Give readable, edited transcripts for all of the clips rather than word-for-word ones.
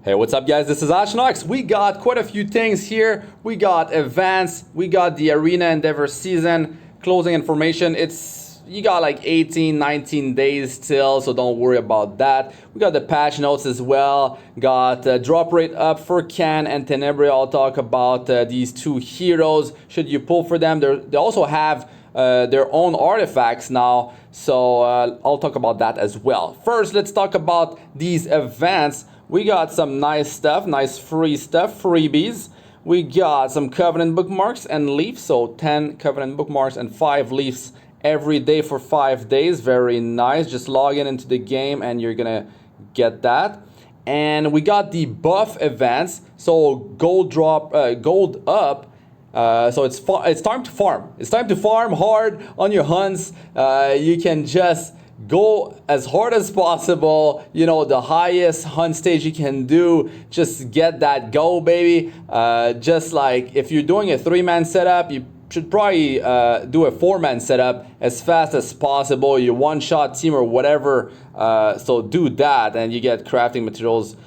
Hey, what's up guys? This is Astranox. We got quite a few things here. We got events, we got the Arena Endeavor season, closing information. You got like 18, 19 days still, so don't worry about that. We got the patch notes as well. Got drop rate up for Can and Tenebria. I'll talk about these two heroes. Should you pull for them? They also have their own artifacts now, so I'll talk about that as well. First, let's talk about these events. We got some nice stuff, nice free stuff, freebies. We got some Covenant Bookmarks and Leafs, so 10 Covenant Bookmarks and 5 Leafs every day for 5 days. Very nice. Just log in into the game and you're gonna get that. And we got the buff events, so gold drop, gold up. So it's time to farm. It's time to farm hard on your hunts. You can just go as hard as possible, you know, the highest hunt stage you can do. Just get that go, baby. Just like if you're doing a 3-man setup, you should probably do a 4-man setup as fast as possible. You one-shot team or whatever, so do that and you get crafting materials,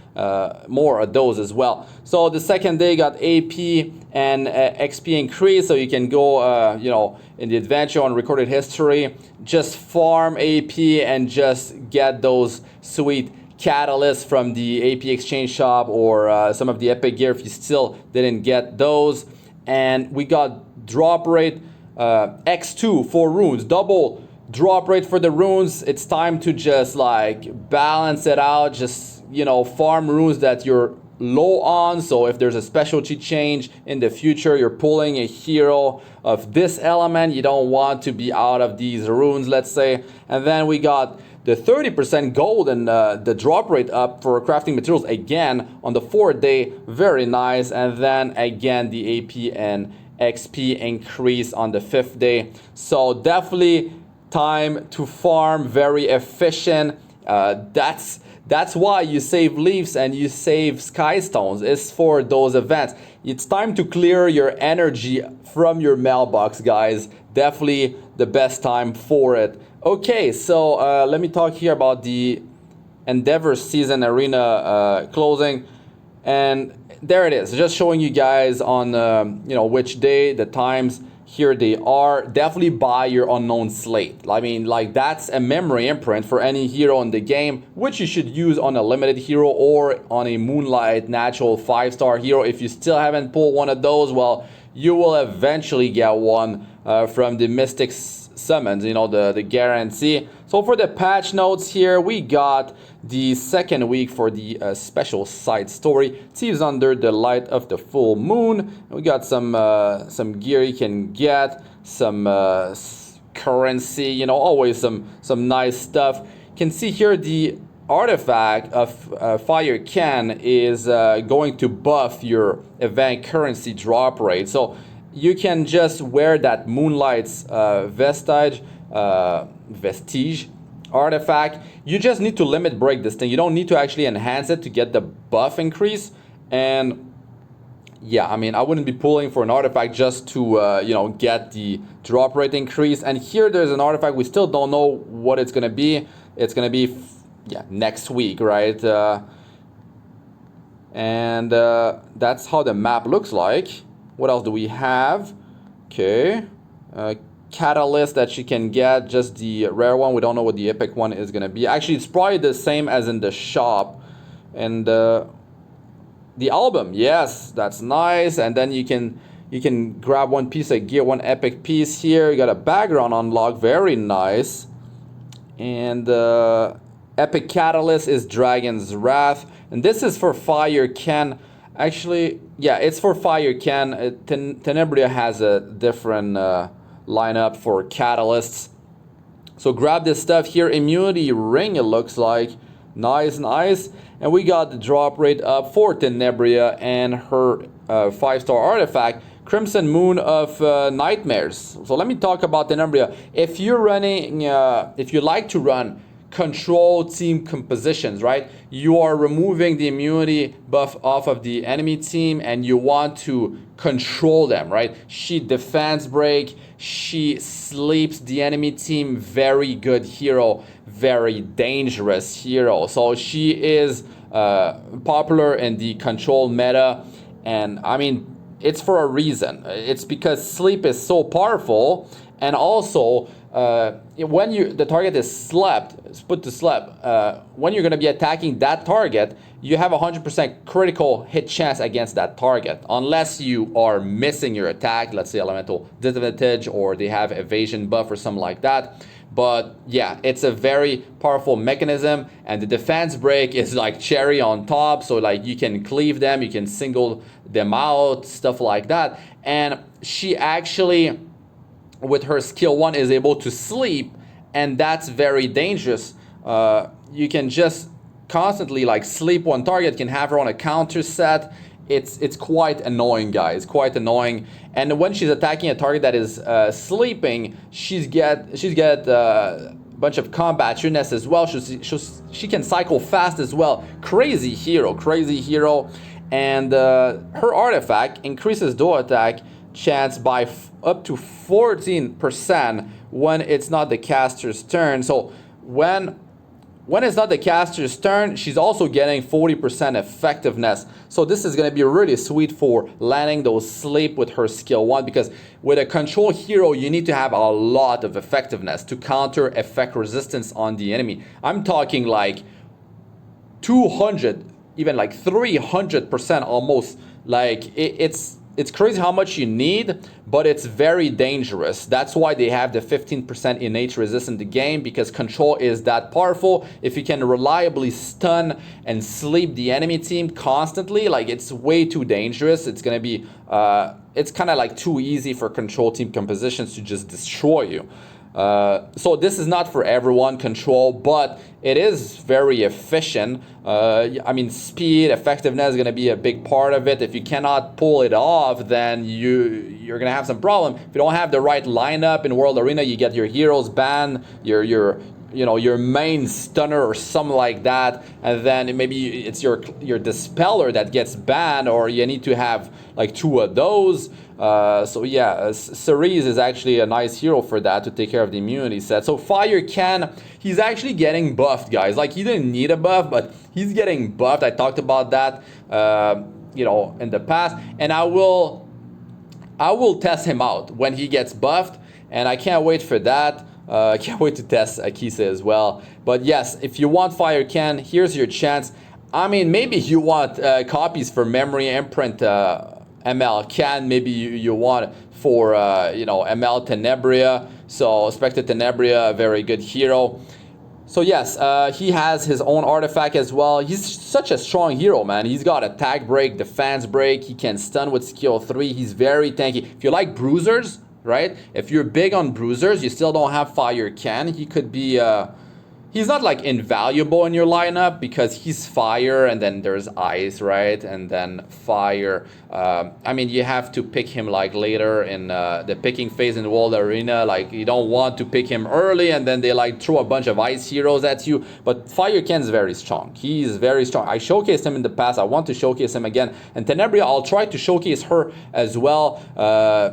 more of those as well. So the second day got AP and XP increase, so you can go you know, in the adventure on recorded history, just farm AP and just get those sweet catalysts from the AP exchange shop or some of the epic gear if you still didn't get those. And we got drop rate X2 for runes, double drop rate for the runes. It's time to just like balance it out, just, you know, farm runes that you're low on. So if there's a specialty change in the future, you're pulling a hero of this element, you don't want to be out of these runes, let's say. And then we got the 30% gold and the drop rate up for crafting materials again on the 4th day. Very nice. And then again the AP and XP increase on the 5th day. So definitely time to farm, very efficient. That's why you save leaves and you save sky stones. It's for those events. It's time to clear your energy from your mailbox, guys. Definitely the best time for it. Okay, so let me talk here about the Endeavor season arena closing. And there it is, just showing you guys on you know, which day, the times. Here they are. Definitely buy your unknown slate. I mean, like, that's a memory imprint for any hero in the game, which you should use on a limited hero or on a Moonlight natural 5-star hero. If you still haven't pulled one of those, well, you will eventually get one from the Mystic summons, you know, the guarantee. So for the patch notes here, we got the second week for the special side story, Thieves Under the Light of the Full Moon. We got some gear you can get, some currency, you know, always some nice stuff. You can see here the artifact of Fire Can is going to buff your event currency drop rate. So you can just wear that Moonlight's vestige artifact. You just need to limit break this thing. You don't need to actually enhance it to get the buff increase. And yeah, I mean, I wouldn't be pulling for an artifact just to you know, get the drop rate increase. And here there's an artifact, we still don't know what it's gonna be. It's gonna be yeah, next week, right? And that's how the map looks like. What else do we have? Okay, catalyst that you can get, just the rare one. We don't know what the epic one is gonna be. Actually, it's probably the same as in the shop. And the album, yes, that's nice. And then you can grab one piece of gear, one epic piece here. You got a background unlock, very nice. And epic catalyst is Dragon's Wrath, and this is for Fire Can. Actually, yeah, it's for Fire Can. Tenebria has a different lineup for catalysts. So grab this stuff here. Immunity ring, it looks like. Nice, nice. And we got the drop rate up for Tenebria and her 5-star artifact, Crimson Moon of Nightmares. So let me talk about Tenebria. If you're running, if you like to run control team compositions, right? You are removing the immunity buff off of the enemy team and you want to control them, right? She defense break, she sleeps the enemy team. Very good hero, very dangerous hero. So she is popular in the control meta, and I mean, it's for a reason. It's because sleep is so powerful, and also when the target is put to sleep, when you're going to be attacking that target, you have 100% critical hit chance against that target, unless you are missing your attack, let's say elemental disadvantage, or they have evasion buff or something like that. But yeah, it's a very powerful mechanism, and the defense break is like cherry on top. So like you can cleave them, you can single them out, stuff like that. And she actually, with her skill 1, is able to sleep, and that's very dangerous. You can just constantly like sleep one target, can have her on a counter set. It's quite annoying, guys, quite annoying. And when she's attacking a target that is sleeping, she's get a bunch of combat sureness as well. She can cycle fast as well. Crazy hero. And her artifact increases dual attack chance by up to 14% when it's not the caster's turn. So when it's not the caster's turn, she's also getting 40% effectiveness. So this is going to be really sweet for landing those sleep with her skill 1, because with a control hero, you need to have a lot of effectiveness to counter effect resistance on the enemy. I'm talking like 200, even like 300% almost. Like it's crazy how much you need, but it's very dangerous. That's why they have the 15% innate resist in the game, because control is that powerful. If you can reliably stun and sleep the enemy team constantly, like it's way too dangerous. It's gonna be, it's kind of like too easy for control team compositions to just destroy you. So this is not for everyone, control, but it is very efficient. I mean, speed, effectiveness is going to be a big part of it. If you cannot pull it off, then you're going to have some problem. If you don't have the right lineup in World Arena, you get your heroes banned, your main stunner or something like that, and then maybe it's your dispeller that gets banned, or you need to have like 2 of those. So yeah, Cerise is actually a nice hero for that, to take care of the immunity set. So Fire Can, he's actually getting buffed, guys. Like, he didn't need a buff, but he's getting buffed. I talked about that in the past, and I will test him out when he gets buffed, and I can't wait for that. I can't wait to test Akisa as well. But yes, if you want Fire Can, here's your chance. I mean, maybe you want copies for Memory Imprint ML Can. Maybe you want for ML Tenebria. So Spectre Tenebria, a very good hero. So yes, he has his own artifact as well. He's such a strong hero, man. He's got attack break, defense break. He can stun with skill 3. He's very tanky. If you like bruisers, right? If you're big on bruisers, you still don't have Fire Can, he could be he's not like invaluable in your lineup, because he's fire, and then there's ice, right? And then fire. I mean, you have to pick him like later in the picking phase in the World Arena. Like, you don't want to pick him early, and then they like throw a bunch of ice heroes at you. But Fire Ken is very strong. He's very strong. I showcased him in the past. I want to showcase him again. And Tenebria, I'll try to showcase her as well.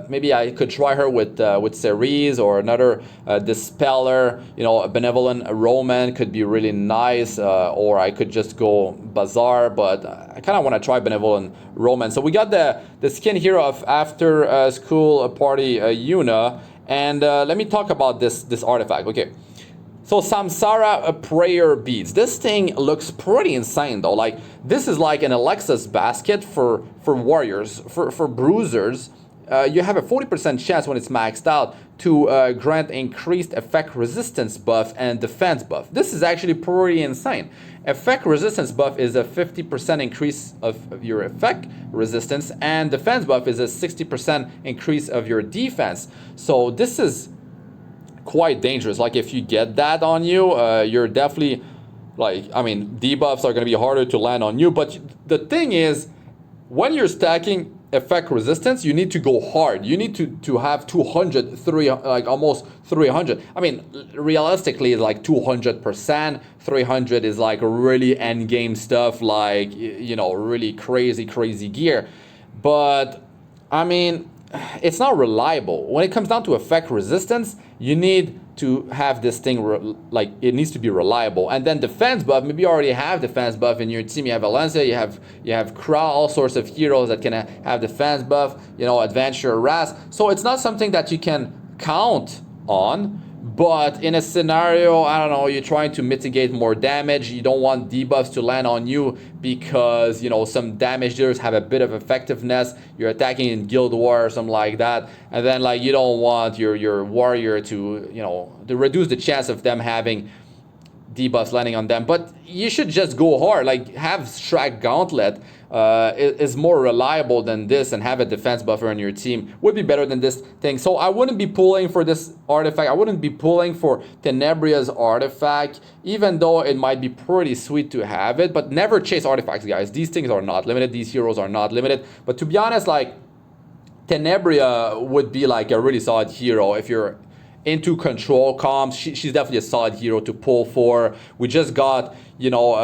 Maybe I could try her with Cerise or another Dispeller. A Benevolent Roman could be really nice, or I could just go Bazaar, but I kind of want to try Benevolent Roman. So we got the skin here of After School Party Yuna, and let me talk about this artifact. Okay, so Samsara Prayer Beads. This thing looks pretty insane though. Like, this is like an Alexa's basket for warriors, for bruisers. You have a 40% chance when it's maxed out to grant increased effect resistance buff and defense buff. This is actually pretty insane. Effect resistance buff is a 50% increase of your effect resistance, and defense buff is a 60% increase of your defense. So this is quite dangerous. Like, if you get that on you, you're definitely, like, I mean, debuffs are going to be harder to land on you. But the thing is, when you're stacking effect resistance, you need to go hard. You need to have 200, like almost 300. I mean, realistically, it's like 200%. 300 is like really end game stuff, like, really crazy gear. But I mean, it's not reliable. When it comes down to effect resistance, you need to have this thing like it needs to be reliable. And then defense buff, maybe you already have defense buff in your team. You have Valencia, you have Kra, all sorts of heroes that can have defense buff, you know, Adventure, Raz. So it's not something that you can count on. But in a scenario, I don't know, you're trying to mitigate more damage, you don't want debuffs to land on you because, you know, some damage dealers have a bit of effectiveness, you're attacking in Guild War or something like that, and then like you don't want your warrior to, you know, to reduce the chance of them having debuffs landing on them. But you should just go hard, like have Shrek Gauntlet is more reliable than this, and have a defense buffer on your team would be better than this thing. So I wouldn't be pulling for this artifact. I wouldn't be pulling for Tenebria's artifact, even though it might be pretty sweet to have it. But never chase artifacts, guys. These things are not limited. These heroes are not limited. But to be honest, like Tenebria would be like a really solid hero if you're into control comps. She's definitely a solid hero to pull for. We just got, you know,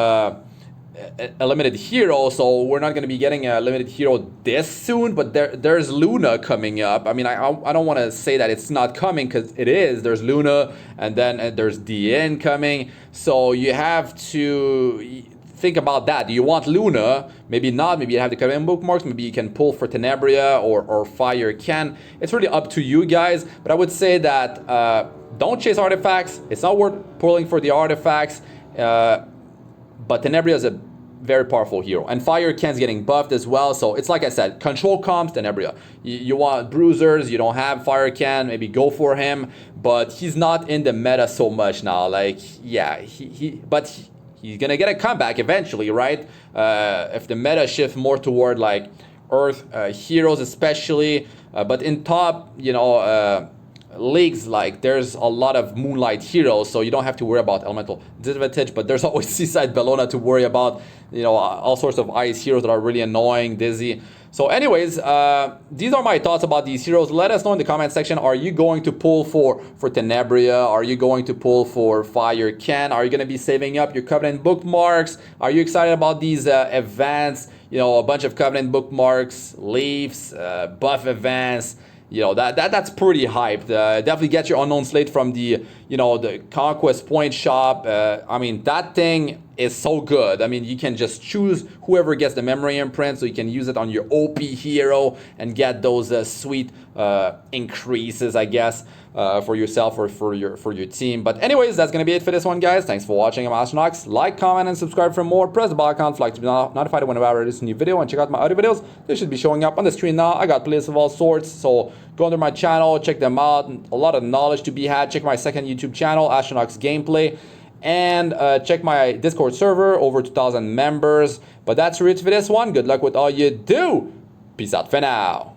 a limited hero, so we're not going to be getting a limited hero this soon, but there's LENA coming up. I mean, I don't want to say that it's not coming, because it is. There's LENA, and then there's DN coming, so you have to think about that. Do you want LENA? Maybe not. Maybe you have the Covenant Bookmarks. Maybe you can pull for Tenebria or Fire Can. It's really up to you guys, but I would say that don't chase artifacts. It's not worth pulling for the artifacts, but Tenebria is a very powerful hero, and Fire Can's getting buffed as well. So it's like I said, control comps, Tenebria. You want bruisers, you don't have Fire Can, maybe go for him, but he's not in the meta so much now. Like, yeah, he's gonna get a comeback eventually, right? If the meta shifts more toward like Earth heroes especially, but in top, you know, leagues, like there's a lot of Moonlight heroes, so you don't have to worry about elemental disadvantage, but there's always Seaside Bellona to worry about, you know, all sorts of ice heroes that are really annoying, dizzy. So anyways, these are my thoughts about these heroes. Let us know in the comment section, are you going to pull for Tenebria? Are you going to pull for Fire Can? Are you going to be saving up your Covenant Bookmarks? Are you excited about these events? You know, a bunch of Covenant Bookmarks, Leaves, buff events. You know, that's pretty hyped. Definitely get your Unknown Slate from the, you know, the Conquest Point shop. I mean, that thing is so good. I mean, you can just choose whoever gets the memory imprint, so you can use it on your OP hero and get those sweet increases, I guess, for yourself or for your team. But anyways, that's gonna be it for this one, guys. Thanks for watching. I'm Astranox. Like, comment, and subscribe for more. Press the bell icon to be notified whenever I release a new video, and check out my other videos. They should be showing up on the screen now. I got playlists of all sorts, so go under my channel, check them out. A lot of knowledge to be had. Check my second YouTube channel, Astranox Gameplay, and check my Discord server, over 2,000 members. But that's it for this one. Good luck with all you do. Peace out for now.